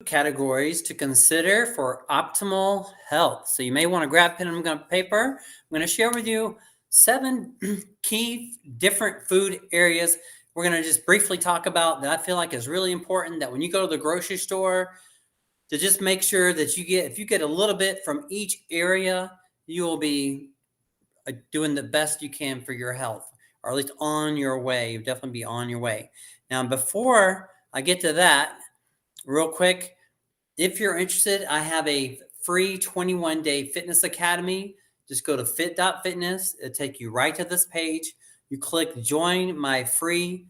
categories to consider for optimal health. So you may want to grab pen and paper. I'm going to share with you 7 key different food areas we're going to just briefly talk about that I feel like is really important, that when you go to the grocery store, to just make sure that if you get a little bit from each area, you will be doing the best you can for your health, or at least on your way. You'll definitely be on your way. Now, before I get to that, real quick, if you're interested, I have a free 21-day fitness academy. Just go to fit.fitness. It'll take you right to this page. You click join my free.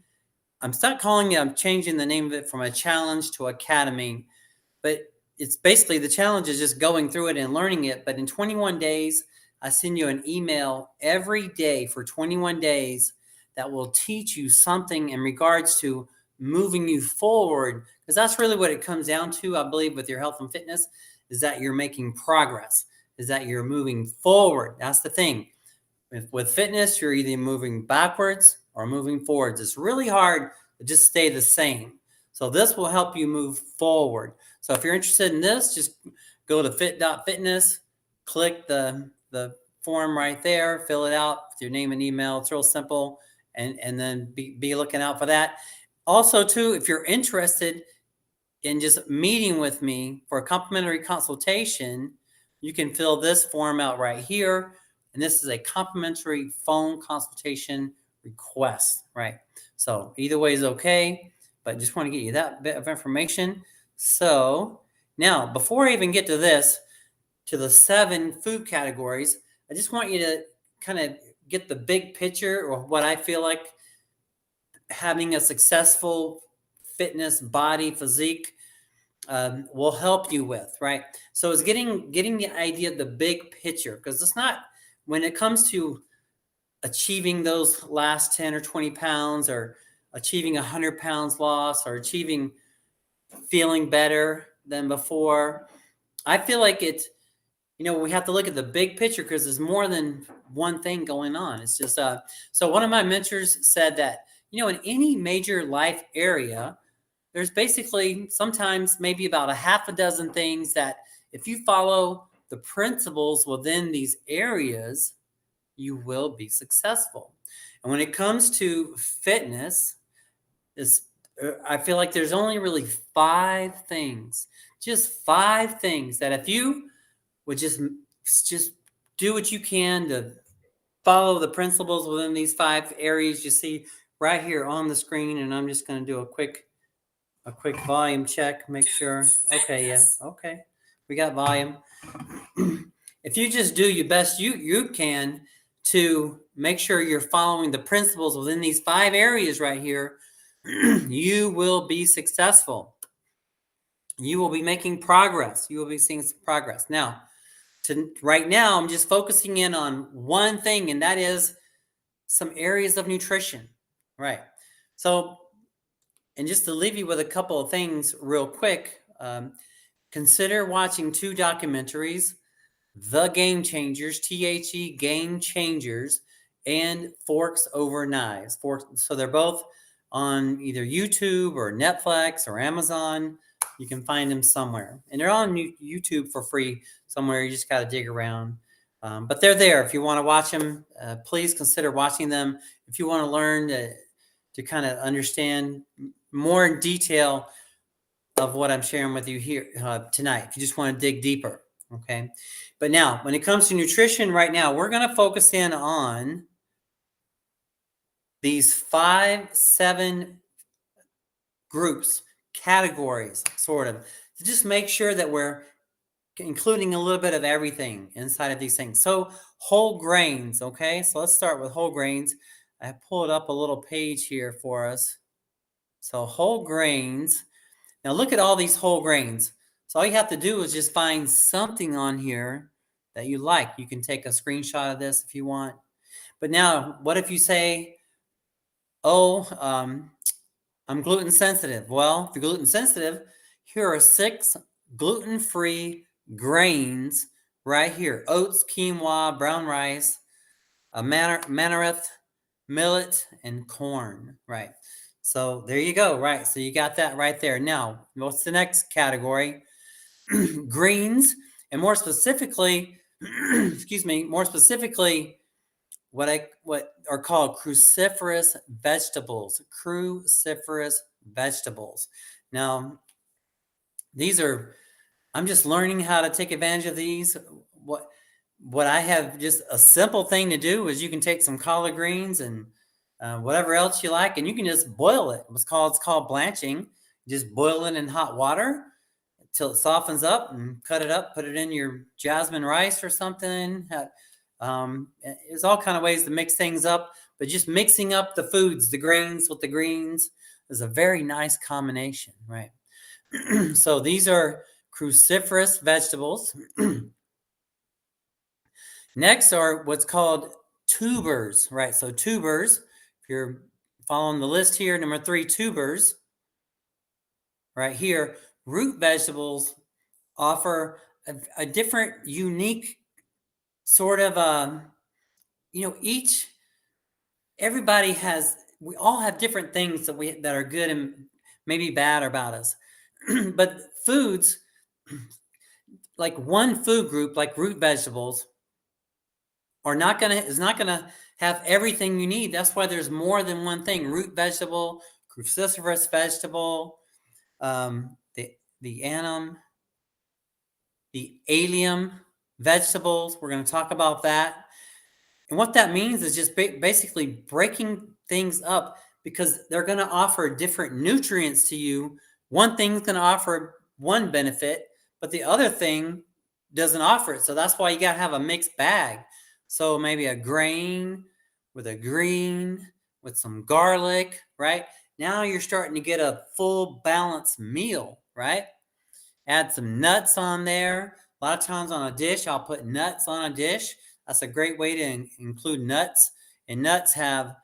I'm changing the name of it from a challenge to academy, but it's basically, the challenge is just going through it and learning it. But in 21 days, I send you an email every day for 21 days that will teach you something in regards to moving you forward, because that's really what it comes down to, I believe, with your health and fitness, is that you're making progress, is that you're moving forward. That's the thing. With fitness, you're either moving backwards or moving forwards. It's really hard to just stay the same. So this will help you move forward. So if you're interested in this, just go to fit.fitness, click the form right there, fill it out with your name and email. It's real simple, and then be looking out for that. Also, too, if you're interested in just meeting with me for a complimentary consultation, you can fill this form out right here. And this is a complimentary phone consultation request, right? So either way is okay, but just want to get you that bit of information. So now, before I even get to this, to the 7 food categories, I just want you to kind of get the big picture, or what I feel like having a successful fitness body physique will help you with, right? So it's getting the idea of the big picture, because it's not, when it comes to achieving those last 10 or 20 pounds, or achieving 100 pounds loss, or achieving feeling better than before, I feel like we have to look at the big picture, because there's more than one thing going on. It's just, so one of my mentors said that, in any major life area, there's basically sometimes maybe about a half a dozen things that if you follow the principles within these areas, you will be successful. And when it comes to fitness, I feel like there's only really 5 things, just 5 things that if you would just do what you can to follow the principles within these 5 areas you see right here on the screen. And I'm just going to do a quick volume check, make sure. Okay, yeah, okay, we got volume. If you just do your best you can to make sure you're following the principles within these 5 areas right here, you will be successful. You will be making progress. You will be seeing some progress. Now, right now, I'm just focusing in on one thing, and that is some areas of nutrition, right? So, and just to leave you with a couple of things real quick, consider watching 2 documentaries, The Game Changers, THE Game Changers, and Forks Over Knives. So they're both on either YouTube or Netflix or Amazon. You can find them somewhere. And they're on YouTube for free somewhere. You just got to dig around. But they're there. If you want to watch them, please consider watching them. If you want to learn to kind of understand more in detail of what I'm sharing with you here tonight, if you just want to dig deeper, okay? But now, when it comes to nutrition right now, we're going to focus in on these 7 groups, categories, sort of, to just make sure that we're including a little bit of everything inside of these things. So whole grains, okay? So let's start with whole grains. I pulled up a little page here for us. So whole grains. Now look at all these whole grains. So all you have to do is just find something on here that you like. You can take a screenshot of this if you want. But now, what if you say, I'm gluten sensitive? Well, if you're gluten sensitive, here are 6 gluten-free grains right here: oats, quinoa, brown rice, manareth, millet, and corn, right? So there you go, right? So you got that right there. Now, what's the next category? Greens, and more specifically, excuse me, more specifically, what are called cruciferous vegetables. Cruciferous vegetables. Now, these are, I'm just learning how to take advantage of these. What what I have, just a simple thing to do is you can take some collard greens and whatever else you like, and you can just boil it. It's called blanching. Just boil it in hot water till it softens up, and cut it up. Put it in your jasmine rice or something. There's all kind of ways to mix things up, but just mixing up the foods, the grains with the greens, is a very nice combination, right? So these are cruciferous vegetables. Next are what's called tubers, right? So tubers, if you're following the list here, number 3, tubers, right here, root vegetables offer a different, unique sort of, everybody has, we all have different things that are good and maybe bad about us. But foods, like one food group, like root vegetables, is not gonna have everything you need. That's why there's more than one thing. Root vegetable, cruciferous vegetable, the anum, the allium vegetables. We're going to talk about that. And what that means is just basically breaking things up, because they're going to offer different nutrients to you. One thing's going to offer one benefit, but the other thing doesn't offer it. So that's why you got to have a mixed bag. So maybe a grain with a green with some garlic, right? Now you're starting to get a full balanced meal, right? Add some nuts on there. A lot of times on a dish, I'll put nuts on a dish. That's a great way to include nuts. And nuts have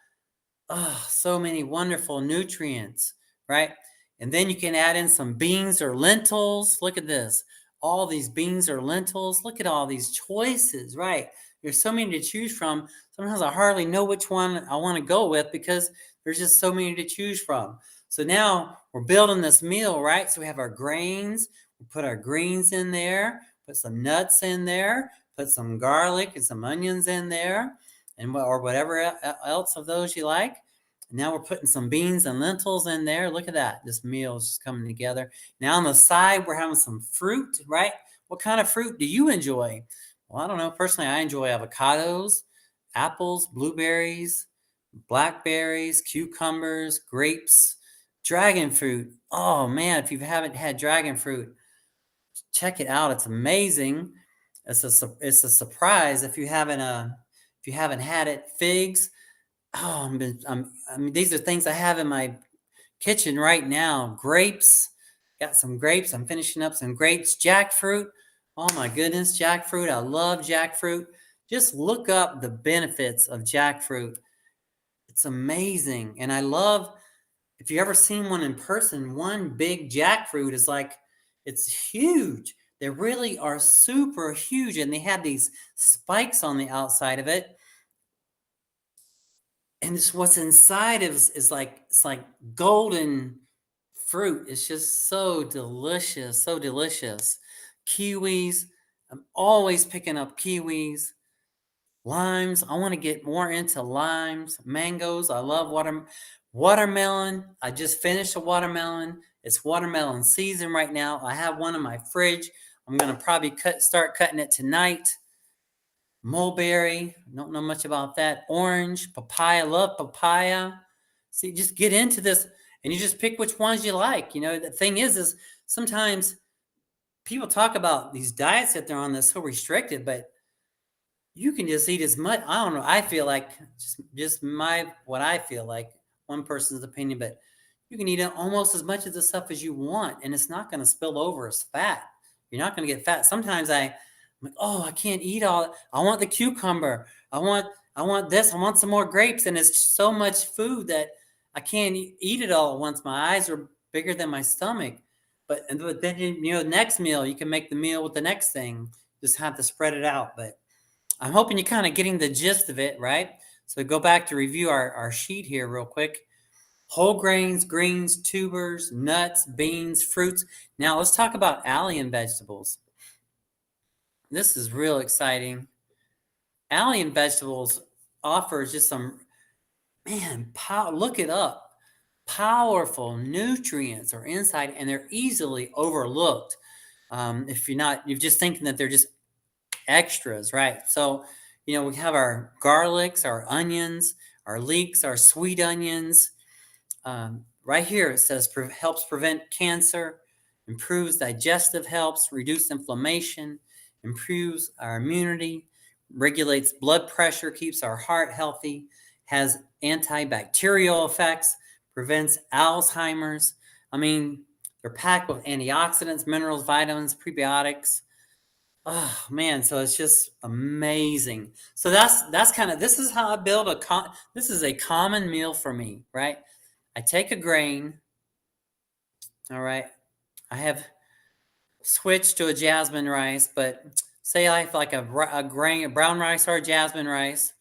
so many wonderful nutrients, right? And then you can add in some beans or lentils. Look at this. All these beans or lentils. Look at all these choices, right? There's so many to choose from. Sometimes I hardly know which one I want to go with, because there's just so many to choose from. So now we're building this meal, right? So we have our grains. We put our greens in there. Put some nuts in there. Put some garlic and some onions in there, or whatever else of those you like. Now we're putting some beans and lentils in there. Look at that. This meal is just coming together. Now on the side, we're having some fruit, right? What kind of fruit do you enjoy? Well, I don't know. Personally, I enjoy avocados, apples, blueberries, blackberries, cucumbers, grapes, dragon fruit. Oh man, if you haven't had dragon fruit, check it out. It's amazing. It's a surprise if you haven't had it. Figs. Oh, I mean, these are things I have in my kitchen right now. Grapes. Got some grapes. I'm finishing up some grapes. Jackfruit. Oh my goodness, jackfruit. I love jackfruit. Just look up the benefits of jackfruit. It's amazing. And I love, if you ever seen one in person, one big jackfruit is like, it's huge. They really are super huge, and they have these spikes on the outside of it. And it's what's inside is like, it's like golden fruit. It's just so delicious, so delicious. Kiwis. I'm always picking up kiwis. Limes. I want to get more into limes. Mangoes. I love watermelon. I just finished a watermelon. It's watermelon season right now. I have one in my fridge. I'm going to probably start cutting it tonight. Mulberry. Don't know much about that. Orange. Papaya. Love papaya. See, just get into this, and you just pick which ones you like. The thing is sometimes people talk about these diets that they're on that's so restricted, but you can just eat as much. I don't know. I feel like what I feel like, one person's opinion, but you can eat almost as much of the stuff as you want, and it's not going to spill over as fat. You're not going to get fat. Sometimes I'm like, oh, I can't eat all. I want the cucumber. I want this. I want some more grapes, and it's so much food that I can't eat it all at once. My eyes are bigger than my stomach. But then next meal, you can make the meal with the next thing. Just have to spread it out. But I'm hoping you're kind of getting the gist of it, right? So go back to review our sheet here real quick. Whole grains, greens, tubers, nuts, beans, fruits. Now let's talk about allium vegetables. This is real exciting. Allium vegetables offers just some, man, look it up. Powerful nutrients are inside, and they're easily overlooked. If you're just thinking that they're just extras, right? So, we have our garlics, our onions, our leeks, our sweet onions. Right here it says helps prevent cancer, improves digestive health, reduce inflammation, improves our immunity, regulates blood pressure, keeps our heart healthy, has antibacterial effects, prevents Alzheimer's. I mean, they're packed with antioxidants, minerals, vitamins, prebiotics. Oh man, so it's just amazing. So that's kind of, this is how I build this is a common meal for me, right? I take a grain, all right. I have switched to a jasmine rice, but say I have like a brown rice or a jasmine rice.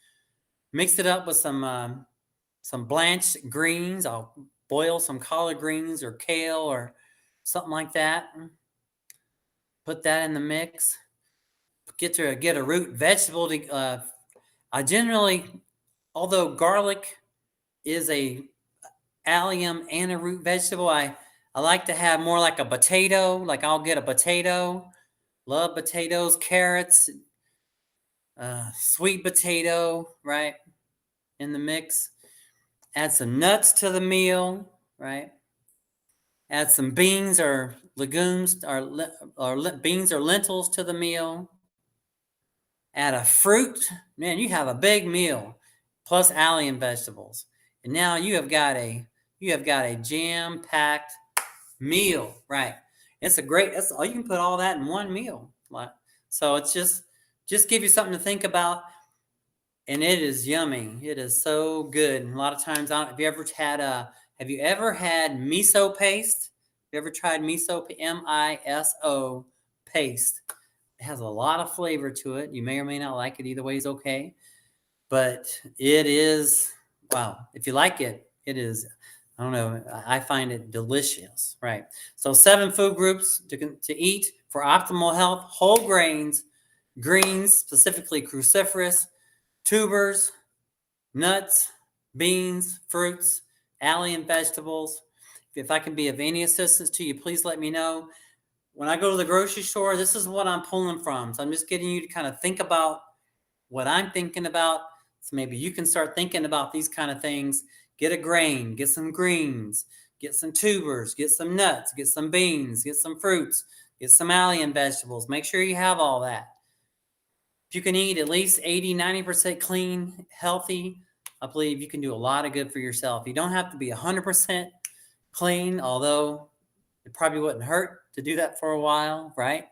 Mix it up with some blanched greens. I'll boil some collard greens or kale or something like that. Put that in the mix. Get a root vegetable. I generally, although garlic is a allium and a root vegetable, I like to have more like a potato. Like I'll get a potato. Love potatoes, carrots, sweet potato, right, in the mix. Add some nuts to the meal, right? Add some beans or legumes or beans or lentils to the meal. Add a fruit. Man, you have a big meal plus allium vegetables. And now you have got a jam-packed meal, right? That's all, you can put all that in one meal. So it's just give you something to think about. And it is yummy. It is so good. And a lot of times, have you ever had miso paste? Have you ever tried miso, MISO paste? It has a lot of flavor to it. You may or may not like it. Either way is okay. But it is, wow. If you like it, it is, I don't know, I find it delicious, right? So 7 food groups to eat for optimal health: whole grains, greens, specifically cruciferous, tubers, nuts, beans, fruits, allium vegetables. If I can be of any assistance to you, please let me know. When I go to the grocery store, this is what I'm pulling from. So I'm just getting you to kind of think about what I'm thinking about. So maybe you can start thinking about these kind of things. Get a grain, get some greens, get some tubers, get some nuts, get some beans, get some fruits, get some allium vegetables. Make sure you have all that. If you can eat at least 80, 90% clean, healthy, I believe you can do a lot of good for yourself. You don't have to be 100% clean, although it probably wouldn't hurt to do that for a while, right?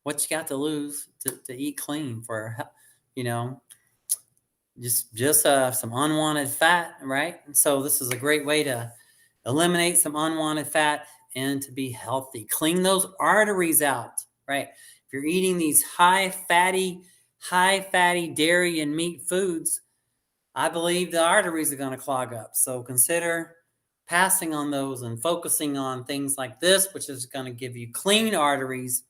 What you got to lose to eat clean for, just some unwanted fat, right? And so this is a great way to eliminate some unwanted fat and to be healthy. Clean those arteries out, right? If you're eating these high fatty dairy and meat foods, I believe the arteries are going to clog up. So consider passing on those and focusing on things like this, which is going to give you clean arteries,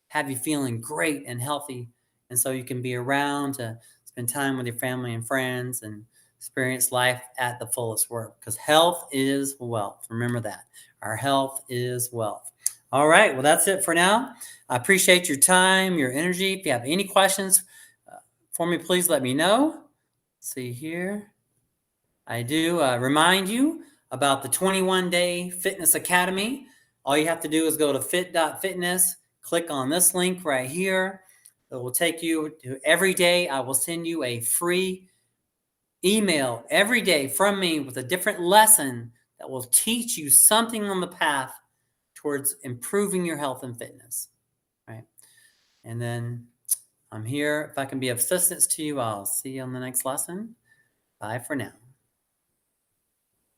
have you feeling great and healthy. And so you can be around to spend time with your family and friends and experience life at the fullest work, because health is wealth. Remember that. Our health is wealth. All right. Well, that's it for now. I appreciate your time, your energy. If you have any questions for me, please let me know. Let's see here. I do remind you about the 21-day fitness academy. All you have to do is go to fit.fitness, click on this link right here. It will take you to every day. I will send you a free email every day from me with a different lesson that will teach you something on the path towards improving your health and fitness, right? And then I'm here. If I can be of assistance to you, I'll see you on the next lesson. Bye for now.